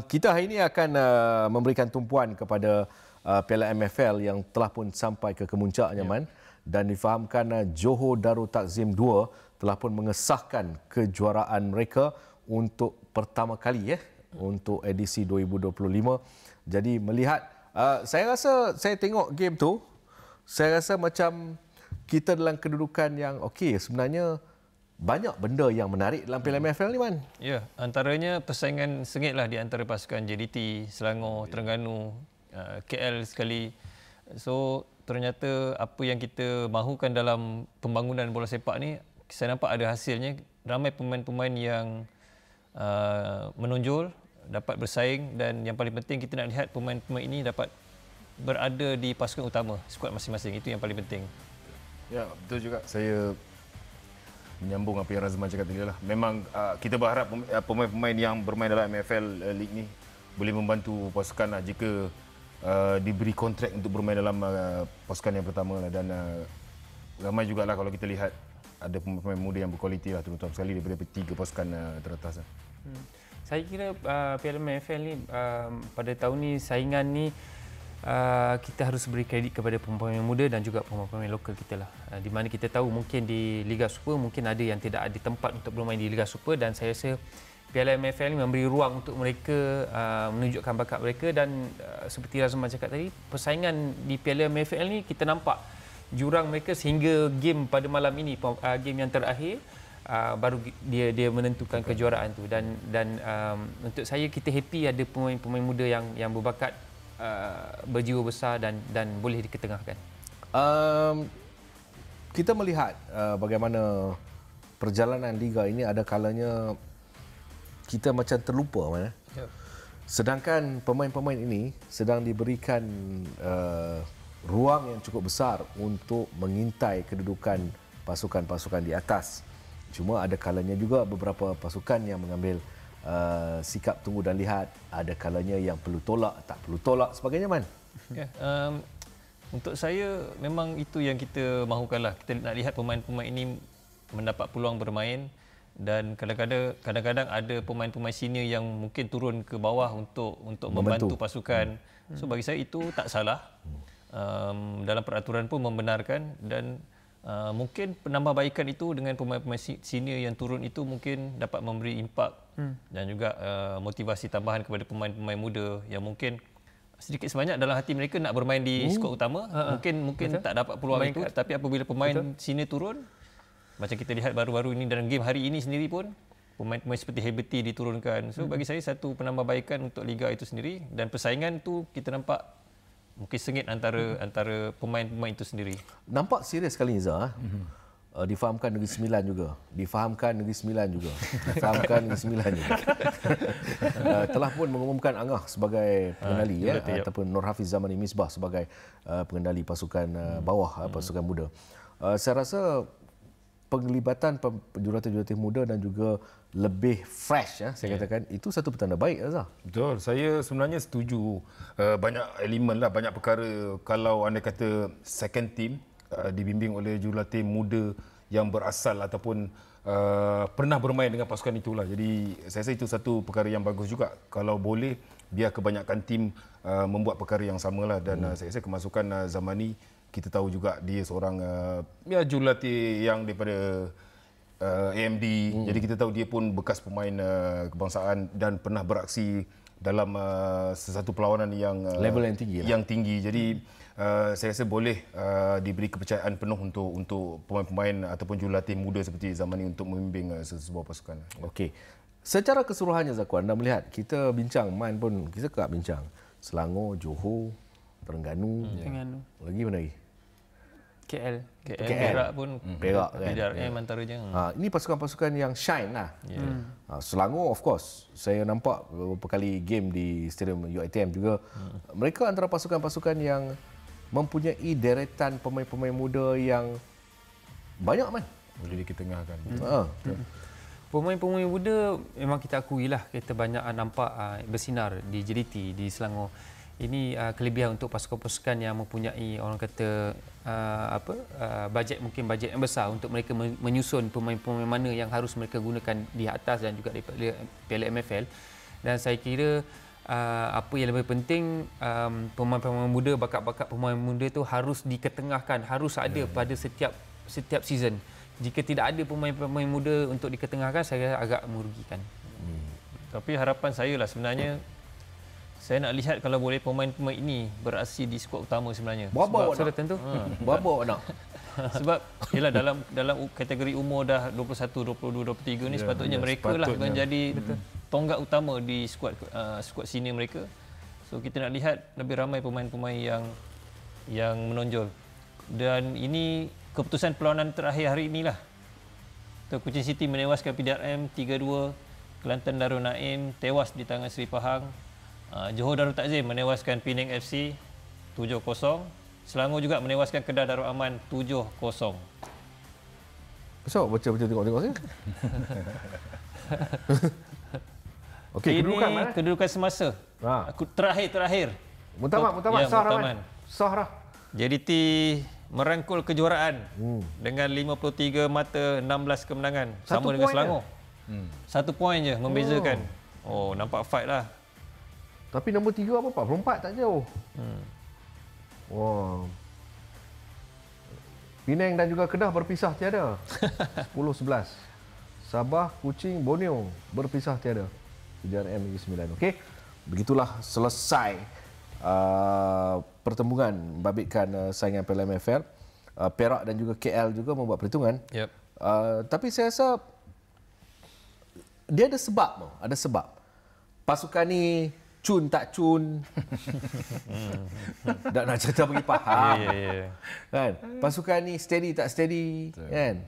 Kita hari ini akan memberikan tumpuan kepada Piala MFL yang telah pun sampai ke kemuncaknya, Man. Dan difahamkan Johor Darul Takzim 2 telah pun mengesahkan kejuaraan mereka untuk pertama kali untuk edisi 2025. Jadi melihat, saya rasa saya tengok game tu, saya rasa macam kita dalam kedudukan yang okey. Sebenarnya banyak benda yang menarik dalam Piala MFL ni, Man. Ya, antaranya persaingan sengitlah di antara pasukan JDT, Selangor, Terengganu, KL sekali. So, ternyata apa yang kita mahukan dalam pembangunan bola sepak ni, saya nampak ada hasilnya. Ramai pemain-pemain yang menonjol, dapat bersaing, dan yang paling penting kita nak lihat pemain-pemain ini dapat berada di pasukan utama, skuad masing-masing. Itu yang paling penting. Ya, betul juga. Saya menyambung apa yang Razman cakap tadi lah. Memang kita berharap pemain-pemain yang bermain dalam MFL League ni boleh membantu pasukan lah jika diberi kontrak untuk bermain dalam pasukan yang pertama lah. Dan ramai jugalah kalau kita lihat ada pemain muda yang berkualiti lah, terutama sekali daripada 3 pasukan teratas lah. Saya kira Piala MFL ni pada tahun ni saingan ni kita harus beri kredit kepada pemain muda dan juga pemain lokal kita lah. Di mana kita tahu mungkin di Liga Super mungkin ada yang tidak ada tempat untuk bermain di Liga Super, dan saya rasa Piala MFL ni memberi ruang untuk mereka menunjukkan bakat mereka. Dan seperti Razman cakap tadi, persaingan di Piala MFL ni kita nampak jurang mereka sehingga game pada malam ini, game yang terakhir, baru dia menentukan kejuaraan tu. Dan untuk saya, kita happy ada pemain-pemain muda yang berbakat, berjiwa besar dan boleh diketengahkan. Kita melihat bagaimana perjalanan liga ini ada kalanya kita macam terlupa, mana. Sedangkan pemain-pemain ini sedang diberikan ruang yang cukup besar untuk mengintai kedudukan pasukan-pasukan di atas. Cuma ada kalanya juga beberapa pasukan yang mengambil sikap tunggu dan lihat, ada kalanya yang perlu tolak, tak perlu tolak sebagainya, Man. Ya, untuk saya memang itu yang kita mahukanlah. Kita nak lihat pemain-pemain ini mendapat peluang bermain, dan kadang-kadang ada pemain-pemain senior yang mungkin turun ke bawah untuk membantu pasukan. So bagi saya itu tak salah. Dalam peraturan pun membenarkan, dan mungkin penambahbaikan itu dengan pemain-pemain senior yang turun itu mungkin dapat memberi impak dan juga motivasi tambahan kepada pemain-pemain muda yang mungkin sedikit sebanyak dalam hati mereka nak bermain di skuad utama. Mungkin tak dapat peluang itu, tetapi apabila pemain senior turun, macam kita lihat baru-baru ini dalam game hari ini sendiri pun, pemain-pemain seperti Heberty diturunkan. So bagi saya satu penambahbaikan untuk liga itu sendiri, dan persaingan tu kita nampak mungkin sengit antara pemain-pemain itu sendiri. Nampak serius sekali, Nizar. Difahamkan Negeri Sembilan juga. Difahamkan Negeri Sembilan juga. Difahamkan Negeri Sembilan juga. Telah pun mengumumkan Angah sebagai pengendali, ataupun Nur Hafiz Zamani Misbah sebagai pengendali pasukan bawah, pasukan muda. Saya rasa penglibatan jurulatih-jurulatih muda dan juga lebih fresh, saya katakan, itu satu petanda baik, Azhar. Betul, saya sebenarnya setuju. Banyak elemen lah, banyak perkara. Kalau anda kata second team dibimbing oleh jurulatih muda yang berasal ataupun pernah bermain dengan pasukan itulah. Jadi saya rasa itu satu perkara yang bagus juga. Kalau boleh, biar kebanyakan tim membuat perkara yang samalah. Dan saya rasa kemasukan Zamani, kita tahu juga dia seorang jurulatih yang daripada AMD. Jadi kita tahu dia pun bekas pemain kebangsaan dan pernah beraksi dalam sesuatu perlawanan yang level yang tinggi. Jadi saya rasa boleh diberi kepercayaan penuh untuk pemain-pemain ataupun jurulatih muda seperti Zamani untuk membimbing sebuah pasukan. Okey. Secara keseluruhannya, Zakuan, anda melihat, kita bincang, main pun kita kerap bincang Selangor, Johor, Terengganu. Lagi mana lagi? KL. Perak pun. Perak kan. PRM antaranya. Ini pasukan-pasukan yang shine lah. Selangor, of course, saya nampak beberapa kali game di Stadium UiTM juga. Mereka antara pasukan-pasukan yang mempunyai deretan pemain-pemain muda yang banyak, Man. Boleh diketengahkan. Pemain-pemain muda memang kita akui lah, kita banyak nampak bersinar di JDT, di Selangor. Ini kelebihan untuk pasukan-pasukan yang mempunyai, orang kata, bajet, mungkin bajet yang besar untuk mereka menyusun pemain-pemain mana yang harus mereka gunakan di atas dan juga di Piala MFL. Dan saya kira apa yang lebih penting, pemain-pemain muda, bakat-bakat pemain muda tu harus diketengahkan, harus ada pada setiap season. Jika tidak ada pemain-pemain muda untuk diketengahkan, saya agak merugikan. Tapi harapan saya lah sebenarnya, saya nak lihat kalau boleh pemain-pemain ini beraksi di skuad utama sebenarnya. Berapa Sudah tentu. Berapa nak? Sebab yalah, dalam kategori umur dah 21, 22, 23 ni sepatutnya mereka lah menjadi tonggak utama di skuad senior mereka. So kita nak lihat lebih ramai pemain-pemain yang menonjol. Dan ini keputusan perlawanan terakhir hari inilah. Kuching City menewaskan PDRM 3-2, Kelantan Darul Naim tewas di tangan Seri Pahang. Johor Darul Takzim menewaskan Penang FC 7-0. Selangor juga menewaskan Kedah Darul Aman 7-0. Besok baca-baca tengok-tengok saya. Okey, kedudukan semasa. Terakhir. Mutamat Ya, sah Mutaman. dah. Sah dah. JDT merangkul kejuaraan dengan 53 mata, 16 kemenangan. Sama dengan Selangor. 1 poin je membezakan. Oh, nampak fight lah. Tapi nombor 3 apa? 44 tak jauh. Wow. Penang dan juga Kedah berpisah tiada. 10-11. Sabah, Kuching, Borneo berpisah tiada. PDRM Negeri Sembilan. Okey. Begitulah selesai pertembungan membabitkan saingan Piala MFL. Perak dan juga KL juga membuat perhitungan. Yep. Tapi saya rasa dia ada sebab. Ada sebab. Pasukan ni cun tak cun. Tak nak cerita bagi faham. Kan? Pasukan ni steady tak steady. Kan?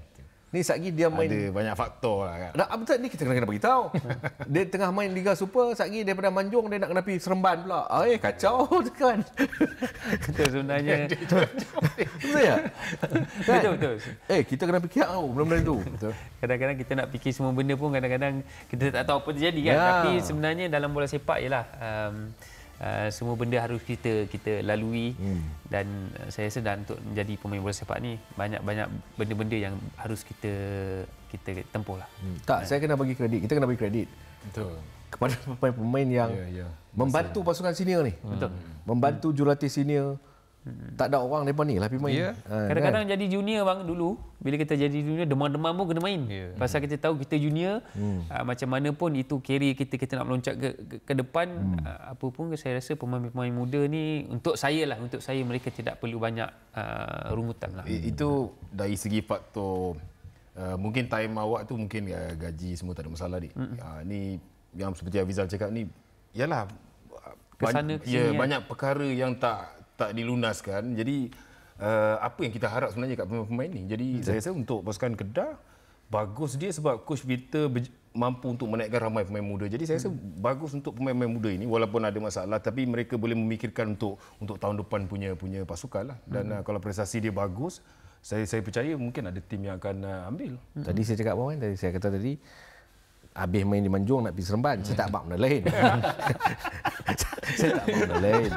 Ni satgi dia main Ada banyak faktor lah kan. Betul ni kita kena bagi tahu. Dia tengah main Liga Super, satgi daripada Manjung dia nak kena pergi Seremban pula. Kacau tu kan. Betul sebenarnya. Betul ya? Betul. Kita kena fikir benda-benda tu. Betul. Kadang-kadang kita nak fikir semua benda pun kadang-kadang kita tak tahu apa terjadi kan. Tapi sebenarnya dalam bola sepak ialah semua benda harus kita lalui dan saya rasa dan untuk menjadi pemain bola sepak ni banyak benda-benda yang harus kita tempuh lah. Tak, saya kena bagi kredit. Kita kena bagi kredit. Betul. Kepada pemain-pemain yang membantu pasukan senior ni. Betul. Membantu jurulatih senior. Tak ada orang depan ni lah pergi main. Kadang-kadang jadi junior bang dulu. Bila kita jadi junior demam-demam pun kena main. Pasal kita tahu kita junior macam mana pun itu carry kita nak meloncat ke depan apa pun saya rasa pemain-pemain muda ni untuk saya mereka tidak perlu banyak rungutan lah. Itu dari segi faktor mungkin time awak tu mungkin gaji semua tak ada masalah ni. Ni yang seperti Afizal cakap ni ialah banyak perkara yang tak dilunaskan. Jadi apa yang kita harap sebenarnya kat pemain-pemain ni. Jadi saya rasa untuk pasukan Kedah bagus dia sebab coach Victor mampu untuk menaikkan ramai pemain muda. Jadi saya rasa bagus untuk pemain-pemain muda ini walaupun ada masalah tapi mereka boleh memikirkan untuk tahun depan punya pasukan lah. Dan kalau prestasi dia bagus, saya percaya mungkin ada tim yang akan ambil. Tadi saya cakap apa kan? Saya kata tadi habis main di Manjung nak pergi Seremban. Saya tak abang benda lain. Saya tak abang benda lain.